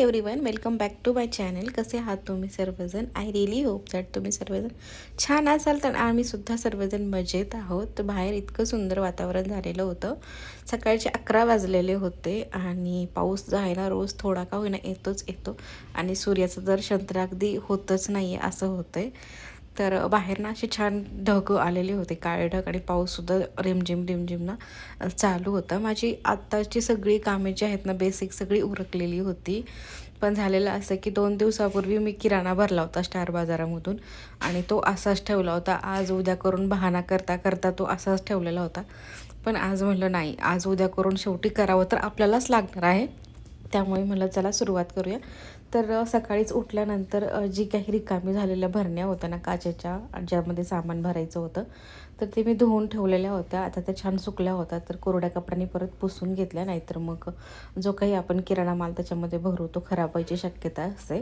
Everyone, welcome back to my channel. कसे आहात तुम्ही सर्वजण? आय रिअली होप दॅट तुम्ही सर्वजण छान असाल. तर आम्हीसुद्धा सर्वजण मजेत आहोत. तर बाहेर इतकं सुंदर वातावरण झालेलं होतं. सकाळचे 11 वाजलेले होते आणि पाऊस जो आहे ना रोज थोडा का होईना येतोच येतो आणि सूर्याचं दर्शन तर अगदी होतच नाही आहे असं होतं आहे. तर बाहेर ना असे छान ढग आलेले होते, काळे ढग, आणि पाऊससुद्धा रिमझिम रिमझिम ना चालू होता. माझी आत्ताची सगळी कामे जी आहेत ना बेसिक सगळी उरकलेली होती. पण झालेलं असं की 2 दिवसापूर्वी मी किराणा भरला होता स्टार बाजारामधून आणि तो असाच ठेवला होता. आज उद्या करून बहाणा करता करता तो असाच ठेवलेला होता. पण आज म्हटलं नाही, आज उद्या करून शेवटी करावं तर आपल्यालाच लागणार आहे. त्यामुळे म्हटलं चला सुरुवात करूया. तर सकाळीच उठल्यानंतर जी काही रिकामी झालेल्या भरण्या होत्या ना काचेच्या, ज्यामध्ये सामान भरायचं होतं, तर ते मी धुवून ठेवलेल्या होत्या. आता त्या छान सुकल्या होत्या, तर कोरड्या कपड्यांनी परत पुसून घेतल्या. नाहीतर मग जो काही आपण किराणा माल त्याच्यामध्ये भरू तो खराब व्हायची शक्यता असते.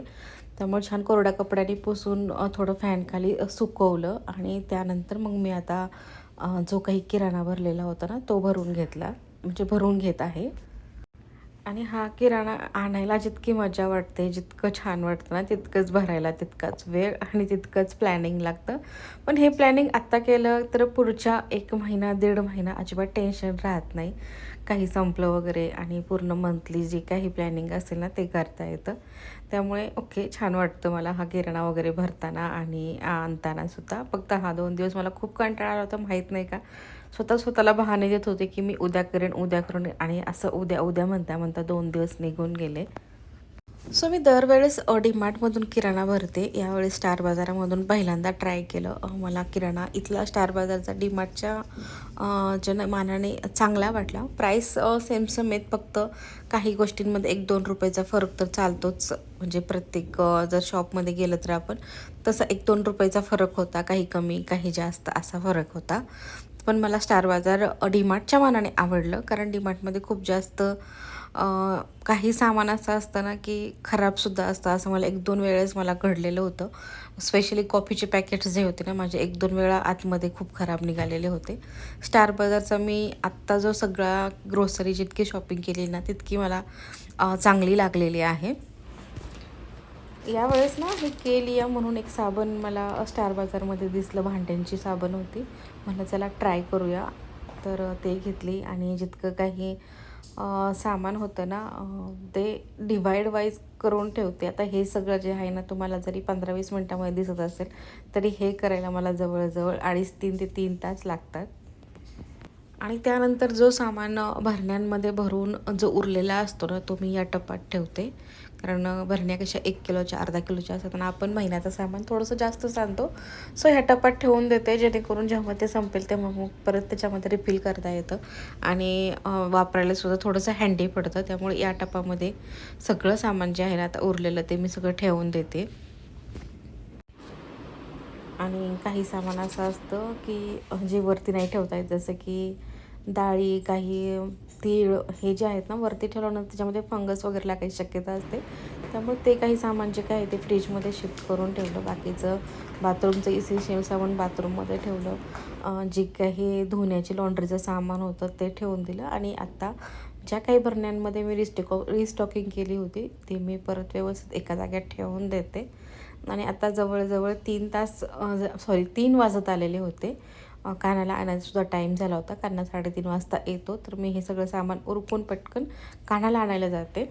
त्यामुळे छान कोरड्या कपड्यांनी पुसून थोडं फॅनखाली सुकवलं आणि त्यानंतर मग मी आता जो काही किराणा भरलेला होता ना तो भरून घेतला, म्हणजे भरून घेत आहे. आणि हा किराणा आणायला जितकी मजा वाटते, जितकं छान वाटतं ना, तितकंच भरायला तितकाच वेळ आणि तितकंच प्लॅनिंग लागतं. पण हे प्लॅनिंग आत्ता केलं तर पुढच्या 1 महिना 1.5 महिना अजिबात टेन्शन राहत नाही. काही संपलं वगैरे आणि पूर्ण मंथली जे काही प्लॅनिंग असेल ना ते करता येतं. त्यामुळे ओके, छान वाटतं मला हा किराणा वगैरे भरताना आणि आणतानासुद्धा. फक्त हा 2 दिवस मला खूप कंटाळा आला होता, माहीत नाही का. स्वतःला बहाणे देत होते की मी उद्या करेन उद्या करेन, आणि असं उद्या उद्या म्हणता म्हणता 2 दिवस निघून गेले. सो मी दरवेळेस डीमार्टमधून किराणा भरते. यावेळेस स्टार बाजारामधून पहिल्यांदा ट्राय केलं. मला किराणा इथला स्टार बाजारचा डीमार्टच्या ज्या मानाने चांगला वाटला. प्राईस सेम सेम आहेत, फक्त काही गोष्टींमध्ये 1-2 रुपयाचा फरक तर चालतोच. म्हणजे प्रत्येक जर शॉपमध्ये गेलं तर आपण तसा 1-2 रुपयाचा फरक होता. काही कमी काही जास्त असा फरक होता. पण मला स्टार बाजार डीमार्टच्या मानाने आवडलं, कारण डीमार्टमध्ये खूप जास्त काही सामान असं असतं ना की खराबसुद्धा असतं. असं मला 1-2 वेळेस मला घडलेलं होतं. स्पेशली कॉफीचे पॅकेट्स जे होते ना माझे 1-2 वेळा आतमध्ये खूप खराब निघालेले होते. स्टार बाजारचा मी आत्ता जो सगळा ग्रोसरी जितकी शॉपिंग केली ना तितकी मला चांगली लागलेली आहे. यावेळेस ना हे केलिया म्हणून एक साबण मला स्टार बाजारमध्ये दिसलं. भांड्यांची साबण होती. म्हटलं चला ट्राय करूया. तर ते घेतली आणि जितकं काही सामान होतं ना ते डिवाईड वाईज करून ठेवते. आता हे सगळं जे आहे ना तुम्हाला जरी 15-20 मिनटामध्ये दिसत असेल तरी हे करायला मला जवळजवळ 2.5-3 ते 3 तास लागतात. आणि त्यानंतर जो सामान भरण्यांमध्ये भरून जो उरलेला असतो ना तो मी या टपात ठेवते. कारण भरण्या कशा 1 किलोच्या अर्धा किलोच्या असतात आणि आपण महिन्याचं सामान थोडंसं जास्तच आणतो. सो ह्या टपात ठेवून देते, जेणेकरून जेव्हा ते संपेल तेव्हा मग परत त्याच्यामध्ये रिफिल करता येतं आणि वापरायला सुद्धा थोडंसं हँडी पडतं. त्यामुळे या टपामध्ये सगळं सामान जे आहे ना आता उरलेलं ते मी सगळं ठेवून देते. आणि काही सामान असं असतं की जे वरती नाही ठेवता येत, जसं की डाळी, काही तीळ, हे जे आहेत ना वरती ठेवल्यानंतर त्याच्यामध्ये फंगस वगैरे लागायची शक्यता असते. त्यामुळे ते काही सामान जे काय ते फ्रीजमध्ये शिफ्ट करून ठेवलं. बाकीचं बाथरूमचं इसेन्शियल सामान बाथरूममध्ये ठेवलं. जे काही धुण्याचे लॉन्ड्रीचं सामान होतं ते ठेवून दिलं. आणि आत्ता ज्या काही भरण्यांमध्ये मी रिस्टॉकिंग केली होती ते मी परत व्यवस्थित एका जाग्यात ठेवून देते. आणि आता जवळजवळ 3 वाजत आलेले होते. कानाला आणायलासुद्धा टाईम झाला होता. कान्हा 3:30 वाजता येतो, तर मी हे सगळं सामान उरकून पटकन कानाला आणायला जाते.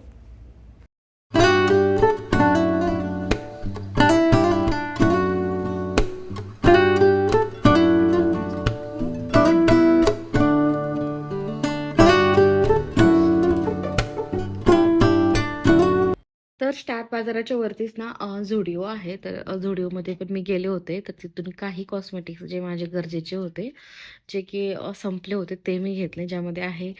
तर स्टार बाजाराच्या वरतीच ना झुडिओ आहे. तर झुडिओमध्ये पण मी गेले होते. तर तिथून काही कॉस्मेटिक्स जे माझे गरजेचे होते, जे की संपले होते, ते मी घेतले. ज्यामध्ये आहे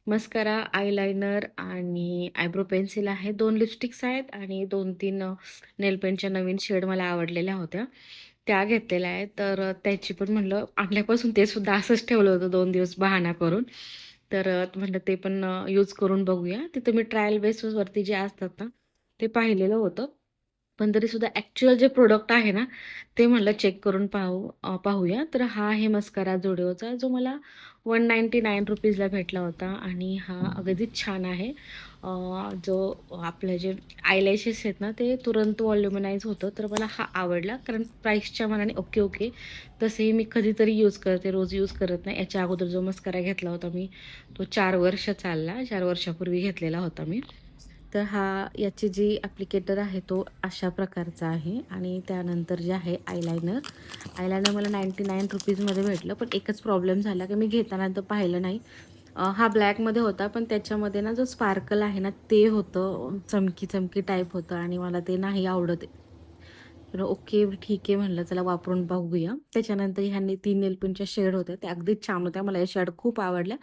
मस्करा, आयलाइनर आणि आयब्रो पेन्सिल आहे. 2 लिपस्टिक्स आहेत आणि 2-3 नेल पेंटच्या नवीन शेड मला आवडलेल्या होत्या, त्या घेतलेल्या आहेत. तर त्याची पण म्हटलं आणल्यापासून ते सुद्धा असंच ठेवलं होतं 2 दिवस बहाणा करून. तर म्हटलं ते पण यूज करून बघूया. तिथं मी ट्रायल बेसवरती जे असतात ना ते पाहिलेलं होतं. पण तरीसुद्धा ॲक्चुअल जे प्रोडक्ट आहे ना, ते म्हटलं चेक करून पाहूया. तर हा आहे मस्कारा Zudioचा, जो मला ₹199 ला भेटला होता आणि हा अगदीच छान आहे. जो आपले जे आयलॅशेस आहेत ना, ते तुरंत व्हॉल्युमनाइज होतं. तर मला हा आवडला, कारण प्राईसच्या मानाने ओके, ओके. तसेही मी कधीतरी यूज करते, रोज यूज करत नाही. याच्या अगोदर जो मस्कारा घेतला होता मी, तो 4 वर्ष चालला. 4 वर्षापूर्वी घेतलेला होता मी. तर याची जी ॲप्लिकेटर आहे तो अशा प्रकारचा आहे आणि त्यानंतर जे आहे आयलायनर मला ₹99 भेटलं. पण एकच प्रॉब्लेम झाला की मी घेताना तर पाहिलं नाही. हा ब्लॅकमध्ये होता, पण त्याच्यामध्ये ना जो स्पार्कल आहे ना ते होतं, चमकी-चमकी टाईप होतं आणि मला ते नाही आवडत. तर ओके, ठीक आहे म्हणलं, चला वापरून बघूया. त्याच्यानंतर ह्यांनी 3 नेलपेंटच्या शेड होत्या, त्या अगदीच छान होत्या. मला या शेड खूप आवडल्या.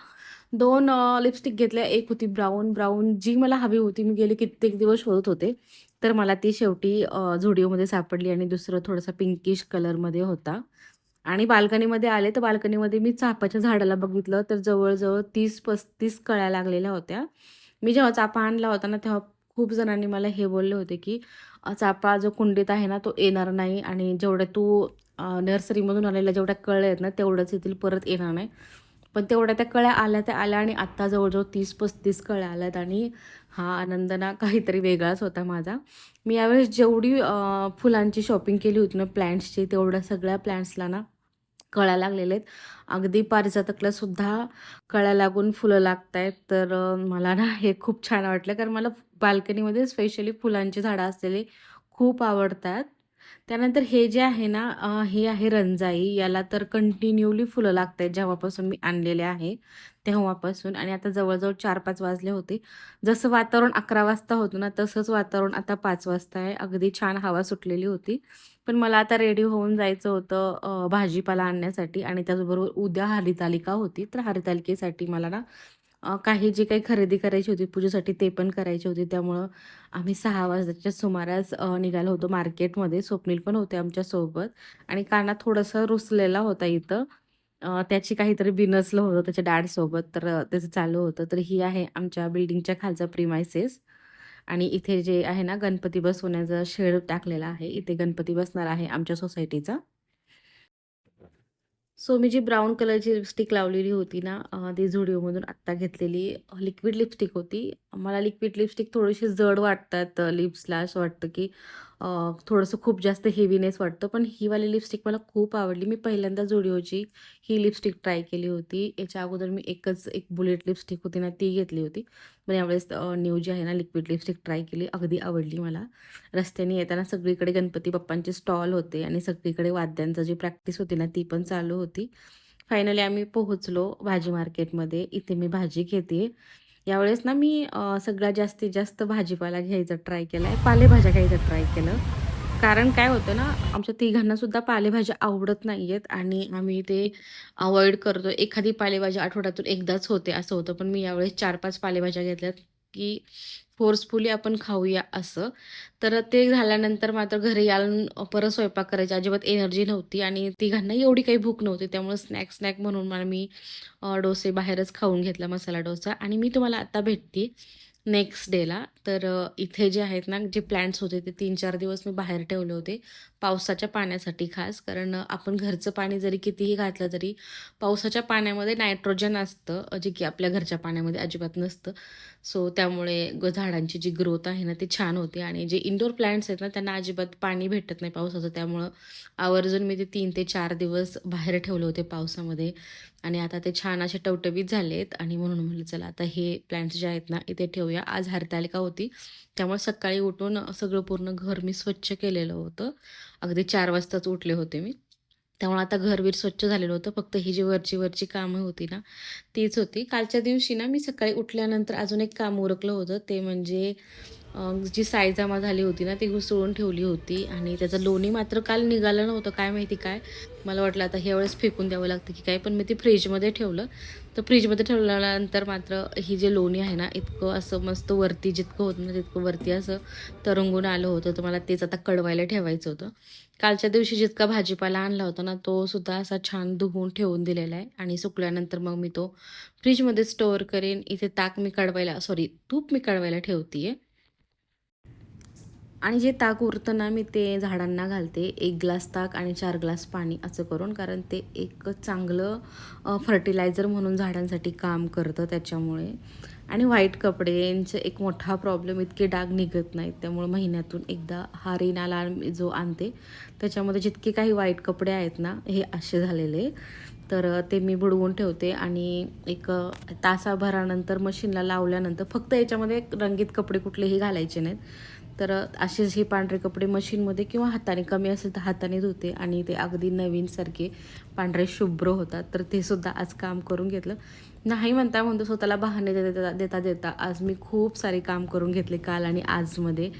2 लिपस्टिक घेतल्या. एक होती ब्राउन, जी मला हवी होती. मी गेले कित्येक दिवस शोधत होते. तर मला ती शेवटी Zudioमध्ये सापडली आणि दुसरं थोडंसं पिंकिश कलरमध्ये होता. आणि बाल्कनीमध्ये आले, तर बाल्कनीमध्ये मी चाफ्याच्या झाडाला बघितलं, तर जवळ-जवळ 30-35 कळ्या लागलेल्या होत्या. मी जेव्हा चाफा आणला होता ना, तेव्हा खूप जणांनी मला हे बोलले होते, की चाफा जो कुंडीत आहे ना, तो येणार नाही आणि जेवढ्या तू नर्सरीमधून आलेल्या जेवढ्या कळ्या आहेत ना, तेवढ्याच येतील, परत येणार नाही. पण तेवढ्या त्या कळ्या आल्या त्या आल्या आणि आत्ता जवळ-जवळ 30-35 कळ्या आल्यात आणि हा आनंद ना काहीतरी वेगळाच होता माझा. मी यावेळेस जेवढी फुलांची शॉपिंग केली होती ना प्लांट्सची, तेवढ्या सगळ्या प्लांट्सला ना कळ्या लागलेल्या आहेत. अगदी पारिजातकला सुद्धा कळ्या लागून फुलं लागतायत. तर मला ना हे खूप छान वाटलं, कारण मला बाल्कनीमध्ये स्पेशली फुलांची झाडं असलेली खूप आवडतात. त्यानंतर हे जे आहे ना, हे आहे रंजाई. याला तर कंटिन्यूली फुलं लागतायत जेव्हापासून मी आणलेले आहे, तेव्हापासून आणि आता जवळ-जवळ 4-5 वाजले होते. जसं वातावरण 11 वाजता होतं ना, तसंच वातावरण आता 5 वाजता आहे. अगदी छान हवा सुटलेली होती. पण मला आता रेडी होऊन जायचं होतं भाजीपाला आणण्यासाठी आणि त्याचबरोबर उद्या हरितालिका होती. तर हरितालिकेसाठी मला ना काही जी काही खरेदी करायची होती पूजेसाठी, ते पण करायची होती. त्यामुळं आम्ही 6 वाजताच्या सुमारास निघालो होतो मार्केटमध्ये. स्वप्नील पण होते आमच्यासोबत आणि काना थोडासा रुसलेला होता इथं. त्याची काहीतरी बिनसलं होतं त्याच्या डॅडसोबत, तर त्याचं चालू होतं. तर ही आहे आमच्या बिल्डिंगच्या खालचा प्रिमाइसेस आणि इथे जे आहे ना, गणपती बसवण्याचा शेड टाकलेला आहे. इथे गणपती बसणार आहे आमच्या सोसायटीचा. सो मी जी ब्राउन कलरची लिपस्टिक लावलेली होती ना, ती Zudioमधून आत्ता घेतलेली लिक्विड लिपस्टिक होती. मला लिक्विड लिपस्टिक थोडीशी जड वाटतात लिप्सला. असं वाटतं की अ, थोडंसं खूप जास्त हेवीनेस वाटतं. पण ही वाली लिपस्टिक मला खूप आवडली. मी पहिल्यांदा Zudioची ही लिपस्टिक ट्राय केली होती. याच्या अगोदर मी एक बुलेट लिपस्टिक होती ना, ती घेतली होती. पण यावेळेस न्यू जी आहे ना, लिक्विड लिपस्टिक ट्राय केली. अगदी आवडली मला. रस्त्याने येताना सगळीकडे गणपती बाप्पांचे स्टॉल होते आणि सगळीकडे वाद्यांचं जी प्रॅक्टिस होती ना, ती पण चालू होती. फायनली आम्ही पोहोचलो भाजी मार्केटमध्ये. इथे मी भाजी घेते. यावेळेस ना मी सगळ्यात जास्तीत जास्त भाजीपाला घ्यायचा ट्राय केलाय. पालेभाज्या घ्यायचा ट्राय केलं. कारण काय होतं ना, आमच्या तिघांना सुद्धा पालेभाज्या आवडत नाहीयेत आणि आम्ही ते अव्हॉइड करतो. एखादी पालेभाजी आठवड्यातून एकदाच होते असं होतं. पण मी यावेळेस 4-5 पालेभाज्या घेतल्यात, की फोर्सफुली आपण खाऊया असं. तर ते झाल्यानंतर मात्र घरी येऊन परत स्वयंपाक करायची अजिबात एनर्जी नव्हती आणि तिघांनाही एवढी काही भूक नव्हती. त्यामुळे स्नॅक म्हणून मला मी डोसे बाहेरच खाऊन घेतला, मसाला डोसा आणि मी तुम्हाला आता भेटते नेक्स्ट डेला. तर इथे जे आहेत ना, जे प्लांट्स होते ते 3-4 दिवस मी बाहेर ठेवले होते, पावसाच्या पाण्यासाठी खास. कारण आपण घरचं पाणी जरी कितीही घातलं तरी पावसाच्या पाण्यामध्ये नायट्रोजन असतं, जे की आपल्या घरच्या पाण्यामध्ये अजिबात नसतं. सो त्यामुळे झाडांची जी ग्रोथ आहे ना, ती छान होते आणि जे इंडोर प्लांट्स आहेत ना, त्यांना अजिबात पाणी भेटत नाही पावसाचं. त्यामुळं आवर्जून मी ते 3 ते 4 दिवस बाहेर ठेवले होते पावसामध्ये आणि आता ते छान असे टवटवीत झालेत आणि म्हणून म्हटलं चला आता हे प्लांट्स जे आहेत ना, इथे ठेवूया. आज हरतालिका होती, त्यामुळे सकाळी उठून सगळं पूर्ण घर मी स्वच्छ केलेलं होतं. अगदी 4 वाजताच उठले होते मी. त्यामुळे आता घर-बीर स्वच्छ झालेलं होतं. फक्त ही जी वरची कामं होती ना, तीच होती. कालच्या दिवशी ना, मी सकाळी उठल्यानंतर अजून एक काम उरकलं होतं. ते म्हणजे जी साय जमा झाली होती ना, ती घुसळून ठेवली होती आणि त्याचं लोणी मात्र काल निघालं नव्हतं. काय माहिती काय? मला वाटलं आता ह्यावेळेस फेकून द्यावं लागतं की काय? पण मी ते फ्रिजमध्ये ठेवलं. तर फ्रिजमध्ये ठेवल्यानंतर मात्र ही जे लोणी आहे ना, इतकं असं मस्त वरती जितकं होतं ना, तितकं वरती असं तरंगून आलं होतं. तर मला तेच आता कडवायला ठेवायचं होतं. कालच्या दिवशी जितका भाजीपाला आणला होता ना, तो सुद्धा असा छान धुवून ठेवून दिलेला आहे आणि सुकल्यानंतर मग मी तो फ्रिजमध्ये स्टोअर करेन. इथे तूप मी कढवायला ठेवते आणि जे ताक उरतं ना मी ते झाडांना घालते, 1 ग्लास ताक आणि 4 ग्लास पाणी असं करून, कारण ते एक चांगलं फर्टिलायझर म्हणून झाडांसाठी काम करतं त्याच्यामुळे. आणि व्हाईट कपड्यांचं एक मोठा प्रॉब्लेम, इतके डाग निघत नाहीत, त्यामुळे महिन्यातून एकदा हा रिनाला जो आणते त्याच्यामध्ये जितके काही व्हाईट कपडे आहेत ना हे असे झालेले, तर ते मी बुडवून ठेवते आणि एक तासाभरानंतर मशीनला लावल्यानंतर फक्त याच्यामध्ये रंगीत कपडे कुठलेही घालायचे नाहीत. तर असेच हे पांढरे कपडे मशीनमध्ये किंवा हाताने, कमी असेल तर हाताने धुते आणि ते अगदी नवीनसारखे पांढरे शुभ्र होतात. तर ते सुद्धा आज काम करून घेतलं. नाही म्हणता स्वतःला बहाणे देता आज मी खूप सारे काम करून घेतले काल आणि आजमध्ये,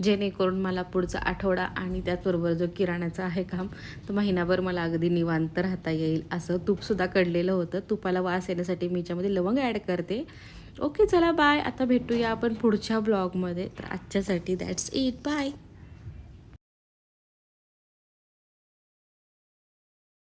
जेणेकरून मला पुढचा आठवडा आणि त्याचबरोबर जो किराण्याचं आहे काम, तर महिनाभर मला अगदी निवांत राहता येईल. असं तूपसुद्धा कडलेलं होतं. तुपाला वास येण्यासाठी मी याच्यामध्ये लवंग ॲड करते. ओके, चला बाय. आता भेटूया आपण पुढच्या ब्लॉगमध्ये. तर आजच्यासाठी दॅट्स इट. बाय.